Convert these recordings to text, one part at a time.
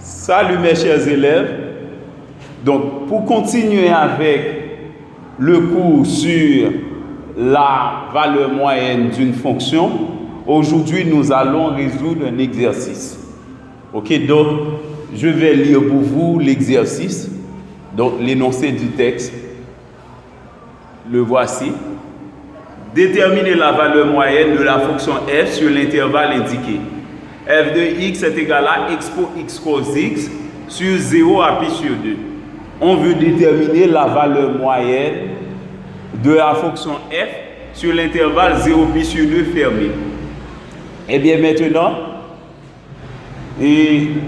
Salut mes chers élèves. Donc, pour continuer avec le cours sur la valeur moyenne d'une fonction, aujourd'hui nous allons résoudre un exercice. Ok, donc je vais lire pour vous l'exercice, donc l'énoncé du texte. Le voici. Déterminer la valeur moyenne de la fonction f sur l'intervalle indiqué. F de x est égal à x pour x cos x sur 0 à pi sur 2. On veut déterminer la valeur moyenne de la fonction f sur l'intervalle 0 pi sur 2 fermé. Et bien maintenant,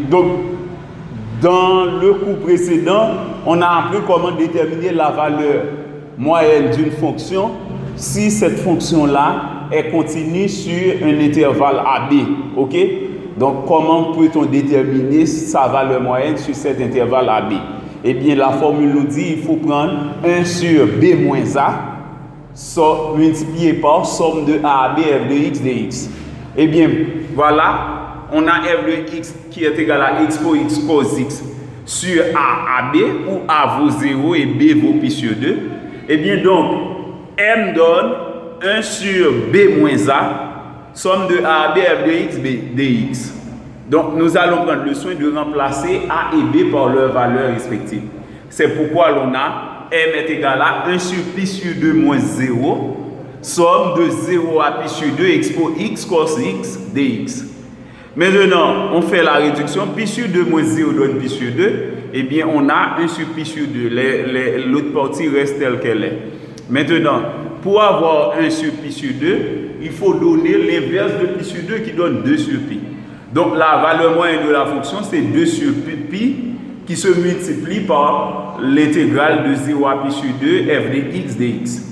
donc dans le cours précédent, on a appris comment déterminer la valeur moyenne d'une fonction si cette fonction-là est continue sur un intervalle AB. Ok? Donc, comment peut-on déterminer sa valeur moyenne sur cet intervalle AB? Eh bien, la formule nous dit qu'il faut prendre 1 sur B moins A multiplié par somme de A à B f de x dx. Eh bien, voilà, on a f de x qui est égal à x pour x cos x sur A à B, où A vaut 0 et B vaut pi sur 2. Eh bien, donc, M donne 1 sur B moins A, somme de A à B f de x dx. Donc, nous allons prendre le soin de remplacer A et B par leurs valeurs respectives. C'est pourquoi l'on a M est égal à 1 sur pi sur 2 moins 0, somme de 0 à pi sur 2 x pour x cos x dx. Maintenant, on fait la réduction. Pi sur 2 moins 0 donne pi sur 2. Eh bien, on a 1 sur pi sur 2. L'autre partie reste telle qu'elle est. Maintenant, pour avoir 1 sur pi sur 2, il faut donner l'inverse de pi sur 2 qui donne 2 sur pi. Donc, la valeur moyenne de la fonction, c'est 2 sur pi qui se multiplie par l'intégrale de 0 à pi sur 2 f de x dx.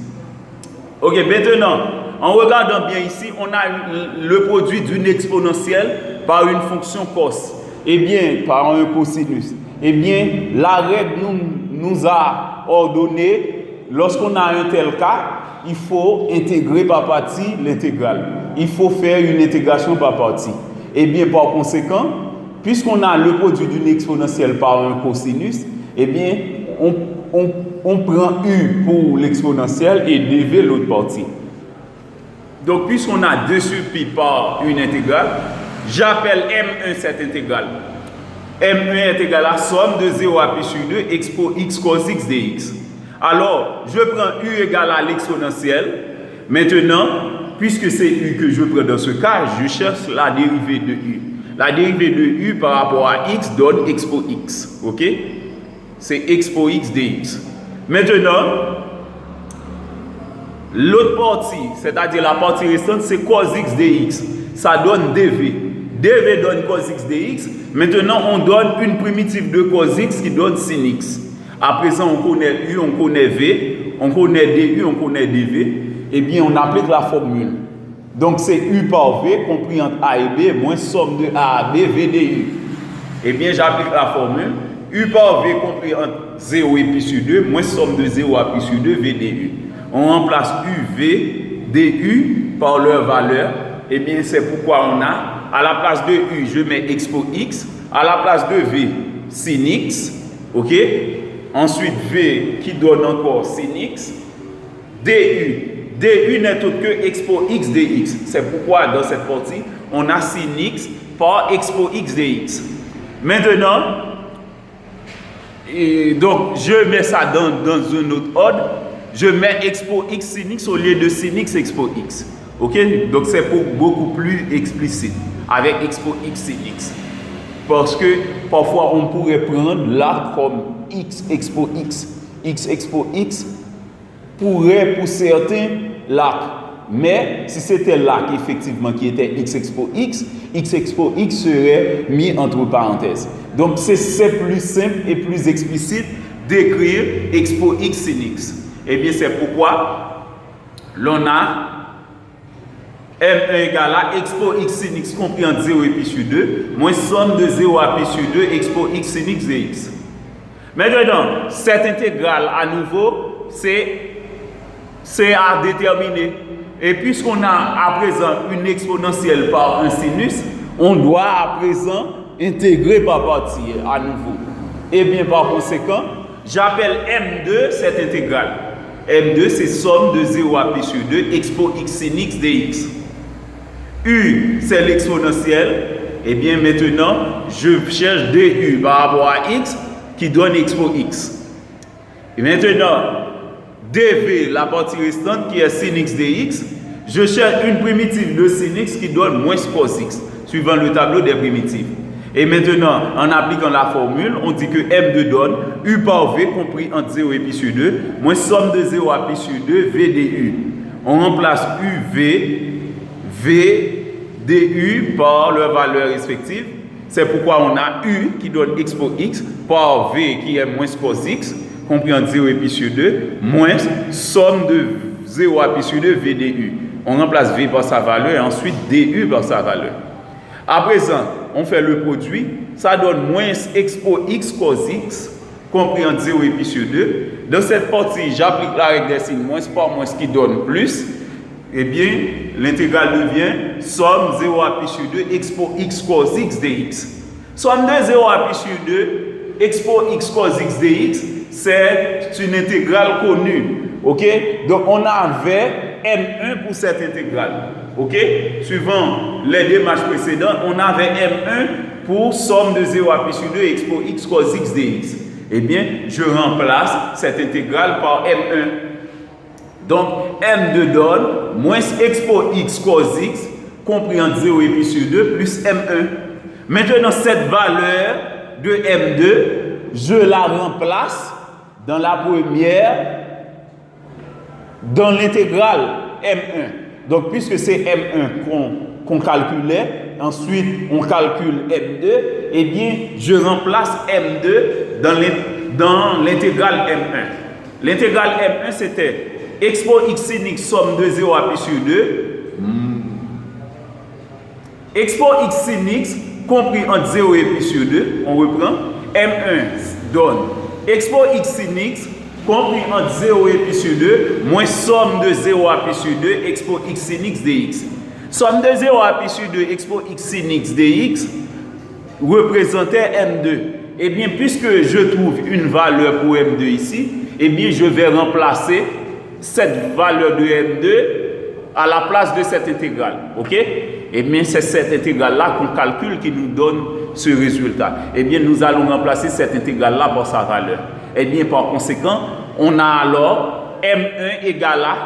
Ok, maintenant, en regardant bien ici, on a le produit d'une exponentielle par une fonction cos. Eh bien, par un cosinus. Eh bien, la règle nous a ordonné, lorsqu'on a un tel cas, il faut intégrer par partie l'intégrale. Il faut faire une intégration par partie. Et bien, par conséquent, puisqu'on a le produit d'une exponentielle par un cosinus, eh bien, on prend u pour l'exponentielle et dv l'autre partie. Donc, puisqu'on a 2 sur pi par une intégrale, j'appelle M1 cette intégrale. M1 est égal à somme de 0 à pi sur 2 x pour x cos x dx. Alors, je prends u égale à l'exponentielle. Maintenant, puisque c'est u que je prends dans ce cas, je cherche la dérivée de u. La dérivée de u par rapport à x donne x pour x. Ok? C'est x pour x dx. Maintenant, l'autre partie, c'est-à-dire la partie restante, c'est cos x dx. Ça donne dv. dv donne cos x dx. Maintenant, on donne une primitive de cos x qui donne sin x. À présent, on connaît u, on connaît v, on connaît du, on connaît dv. Eh bien, on applique la formule. Donc, c'est u par v compris entre a et b moins somme de a à b, v de u. Eh bien, j'applique la formule. U par v compris entre 0 et pi sur 2 moins somme de 0 à pi sur 2, v de u. On remplace u, v, du par leur valeur. Eh bien, c'est pourquoi on a, à la place de u, je mets x pour x. À la place de v, sin x. OK? Ensuite, v qui donne encore sin x. du. du n'est autre que x pour x dx. C'est pourquoi dans cette partie, on a sin x par x pour x dx. Maintenant, donc je mets ça dans un autre ordre. Je mets x pour x sin x au lieu de sin x pour x. Ok? Donc c'est beaucoup plus explicite avec x pour x sin x. Parce que parfois on pourrait prendre là comme x pour x pour x pourrait pour certains l'arc. Mais si c'était l'arc effectivement qui était x pour x serait mis entre parenthèses. Donc c'est plus simple et plus explicite d'écrire x pour x sin x. Et bien c'est pourquoi l'on a M1 égale à x pour x sin x compris entre 0 et pi sur 2 moins somme de 0 à pi sur 2 x pour x sin x dx. Maintenant, cette intégrale à nouveau, c'est à déterminer. Et puisqu'on a à présent une exponentielle par un sinus, On doit à présent intégrer par partie à nouveau. Et bien par conséquent, j'appelle M2 cette intégrale. M2 c'est somme de 0 à pi sur 2 expo x sin x dx. U c'est l'exponentielle. Et bien maintenant, je cherche du par rapport à x qui donne expo x. Et maintenant, dv, la partie restante qui est sin x dx, je cherche une primitive de sin x qui donne moins cos x, suivant le tableau des primitives. Et maintenant, en appliquant la formule, on dit que M2 donne U par V compris entre 0 et pi sur 2, moins somme de 0 à pi sur 2, V du. On remplace V du par leurs valeurs respectives. C'est pourquoi on a U qui donne expo x par V qui est moins cos x, compris entre 0 et pi sur 2, moins somme de 0 à pi sur 2, V du. On remplace V par sa valeur et ensuite du par sa valeur. À présent, on fait le produit, ça donne moins expo x cos x, compris entre 0 et pi sur 2. Dans cette partie, j'applique la règle des signes moins par moins qui donne plus. Eh bien, l'intégrale devient somme 0 à pi sur 2 expo x cos x dx. Somme de 0 à pi sur 2 expo x cos x dx, c'est une intégrale connue. Ok? Donc, on avait M1 pour cette intégrale. Ok? Suivant les démarches précédentes, on avait M1 pour somme de 0 à pi sur 2 expo x cos x dx. Eh bien, je remplace cette intégrale par M1. Donc, M2 donne moins expo x cos x, compris entre 0 et pi sur 2, plus M1. Maintenant, cette valeur de M2, je la remplace dans la première, dans l'intégrale M1. Donc, puisque c'est M1 qu'on calculait, ensuite on calcule M2, eh bien, je remplace M2 dans l'intégrale M1. L'intégrale M1, c'était expo x sin x somme de 0 à pi sur 2. Expo x sin x compris entre 0 et pi sur 2. On reprend. M1 donne expo x sin x compris entre 0 et pi sur 2 moins somme de 0 à pi sur 2 expo x sin x dx. Somme de 0 à pi sur 2 expo x sin x dx représentait M2. Eh bien, puisque je trouve une valeur pour M2 ici, eh bien, je vais remplacer cette valeur de M2 à la place de cette intégrale. Ok? Eh bien, c'est cette intégrale-là qu'on calcule qui nous donne ce résultat. Eh bien, nous allons remplacer cette intégrale-là par sa valeur. Eh bien, par conséquent, on a alors M1 égale à,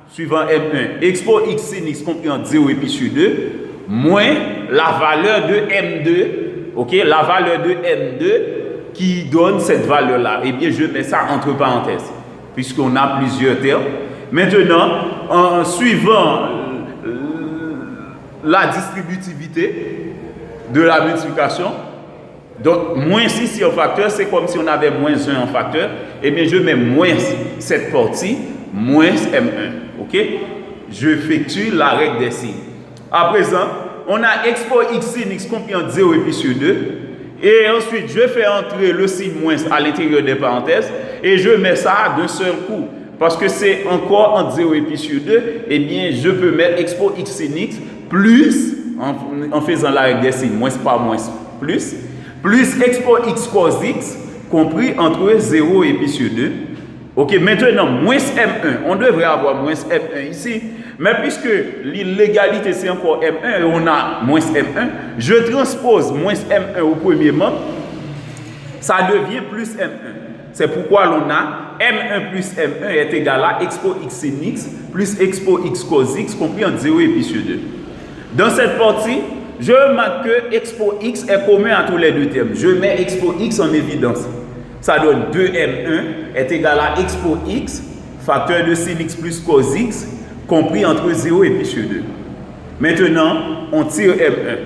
suivant M1, expo x sin x compris entre 0 et pi sur 2, moins la valeur de M2, ok? La valeur de M2 qui donne cette valeur-là. Eh bien, je mets ça entre parenthèses, puisqu'on a plusieurs termes. Maintenant, en suivant la distributivité de la multiplication, donc moins ici en facteur, c'est comme si on avait moins 1 en facteur, et bien je mets moins cette partie, moins M1. Ok? Je effectue la règle des signes. À présent, on a expo x sin x compris entre 0 et pi sur 2, et ensuite je fais entrer le signe moins à l'intérieur des parenthèses, et je mets ça d'un seul coup. Parce que c'est encore entre 0 et pi sur 2, eh bien, je peux mettre expo x sin x plus, en faisant la règle des signes, moins par moins, plus expo x cos x, compris entre 0 et pi sur 2. Ok, maintenant, moins M1, on devrait avoir moins M1 ici, mais puisque l'égalité c'est encore M1 et on a moins M1, je transpose moins M1 au premier membre, ça devient plus M1. C'est pourquoi l'on a M1 plus M1 est égal à expo x sin x plus expo x cos x compris entre 0 et pi sur 2. Dans cette partie, je remarque que expo x est commun à tous les deux termes. Je mets expo x en évidence. Ça donne 2M1 est égal à expo x, facteur de sin x plus cos x, compris entre 0 et pi sur 2. Maintenant, on tire M1.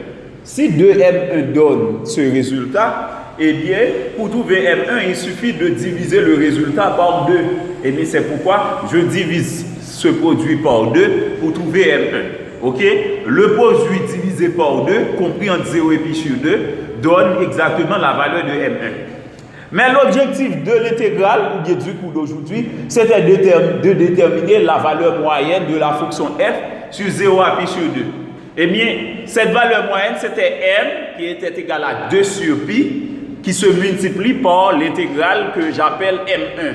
Si 2M1 donne ce résultat, eh bien, pour trouver M1, il suffit de diviser le résultat par 2. Et bien, c'est pourquoi je divise ce produit par 2 pour trouver M1. Ok? Le produit divisé par 2, compris entre 0 et pi sur 2, donne exactement la valeur de M1. Mais l'objectif de l'intégrale, ou bien du cours d'aujourd'hui, c'était de déterminer la valeur moyenne de la fonction f sur 0 à pi sur 2. Eh bien, cette valeur moyenne, c'était M qui était égal à 2 sur pi, qui se multiplie par l'intégrale que j'appelle M1.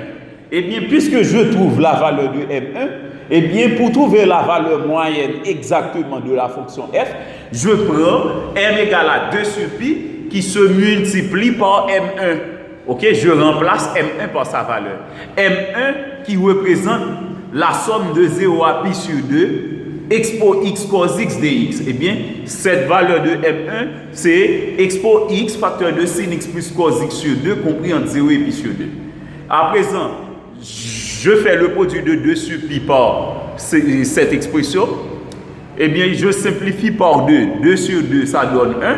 Eh bien, puisque je trouve la valeur de M1, eh bien, pour trouver la valeur moyenne exactement de la fonction f, je prends M égale à 2 sur pi qui se multiplie par M1. Ok, je remplace M1 par sa valeur. M1 qui représente la somme de 0 à pi sur 2, expo x cos x dx. Eh bien, cette valeur de M1, c'est expo x facteur de sin x plus cos x sur 2 compris entre 0 et pi sur 2. À présent, je fais le produit de 2 sur pi par cette expression. Eh bien, je simplifie par 2. 2 sur 2, ça donne 1.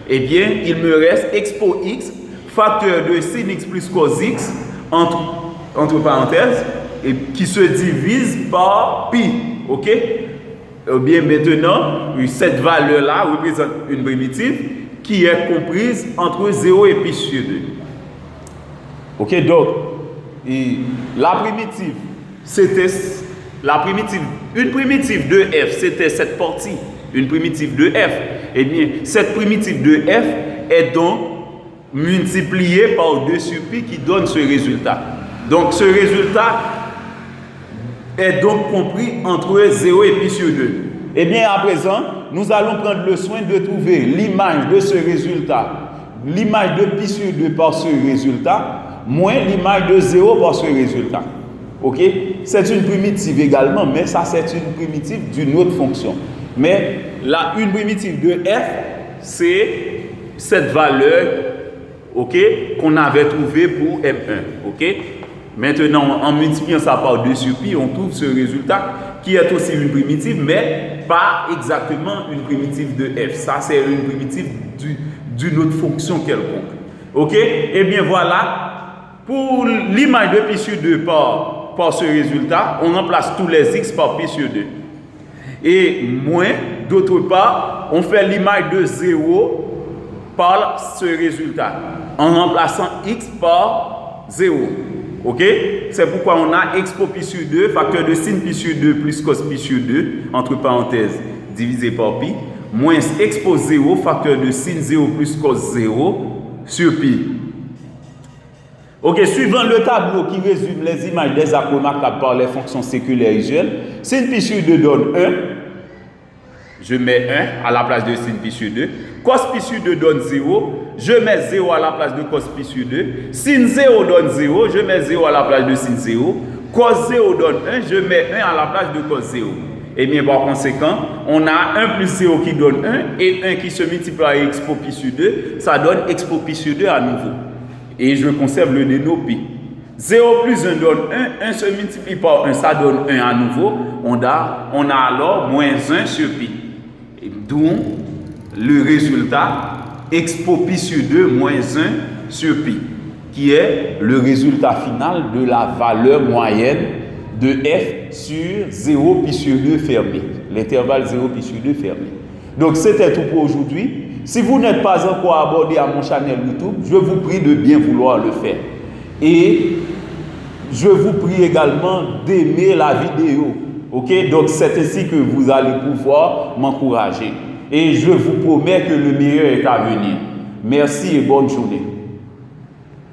Eh bien, il me reste expo x facteur de sin x plus cos x entre parenthèses et qui se divise par pi. Ok? Eh bien, maintenant, cette valeur-là représente une primitive qui est comprise entre 0 et pi sur 2. Ok? Donc, la primitive, c'était une primitive de f, c'était cette partie, une primitive de f. Eh bien, cette primitive de f est donc multipliée par 2 sur pi qui donne ce résultat. Donc, ce résultat est donc compris entre 0 et pi sur 2. Eh bien, à présent, nous allons prendre le soin de trouver l'image de ce résultat, l'image de pi sur 2 par ce résultat, moins l'image de 0 par ce résultat. Ok? C'est une primitive également, mais ça c'est une primitive d'une autre fonction. Mais là, une primitive de f, c'est cette valeur, ok, qu'on avait trouvée pour M1. Ok? Maintenant, en multipliant ça par 2 sur pi, on trouve ce résultat qui est aussi une primitive, mais pas exactement une primitive de f. Ça, c'est une primitive d'une autre fonction quelconque. Ok? Eh bien, voilà. Pour l'image de pi sur 2 par ce résultat, on remplace tous les x par pi sur 2. Et moins, d'autre part, on fait l'image de 0 par ce résultat, en remplaçant x par 0. Ok? C'est pourquoi on a expo pi sur 2, facteur de sin pi sur 2 plus cos pi sur 2, entre parenthèses, divisé par pi, moins expo 0, facteur de sin 0 plus cos 0 sur pi. Ok, suivant le tableau qui résume les images des arcs remarquables par les fonctions séculaires usuelles, sin pi sur 2 donne 1. Je mets 1 à la place de sin pi sur 2. Cos pi sur 2 donne 0. Je mets 0 à la place de cos pi sur 2. Sin 0 donne 0. Je mets 0 à la place de sin 0. Cos 0 donne 1. Je mets 1 à la place de cos 0. Et bien par conséquent, on a 1 plus 0 qui donne 1 et 1 qui se multiplie par expo pi sur 2. Ça donne expo pi sur 2 à nouveau. Et je conserve le déno pi. 0 plus 1 donne 1, 1 se multiplie par 1, ça donne 1 à nouveau. On a alors moins 1 sur pi. D'où le résultat expo pi sur 2 moins 1 sur pi, qui est le résultat final de la valeur moyenne de f sur 0 pi sur 2 fermé. L'intervalle 0 pi sur 2 fermé. Donc c'était tout pour aujourd'hui. Si vous n'êtes pas encore abonné à mon channel YouTube, je vous prie de bien vouloir le faire. Et je vous prie également d'aimer la vidéo. Ok? Donc c'est ainsi que vous allez pouvoir m'encourager. Et je vous promets que le meilleur est à venir. Merci et bonne journée.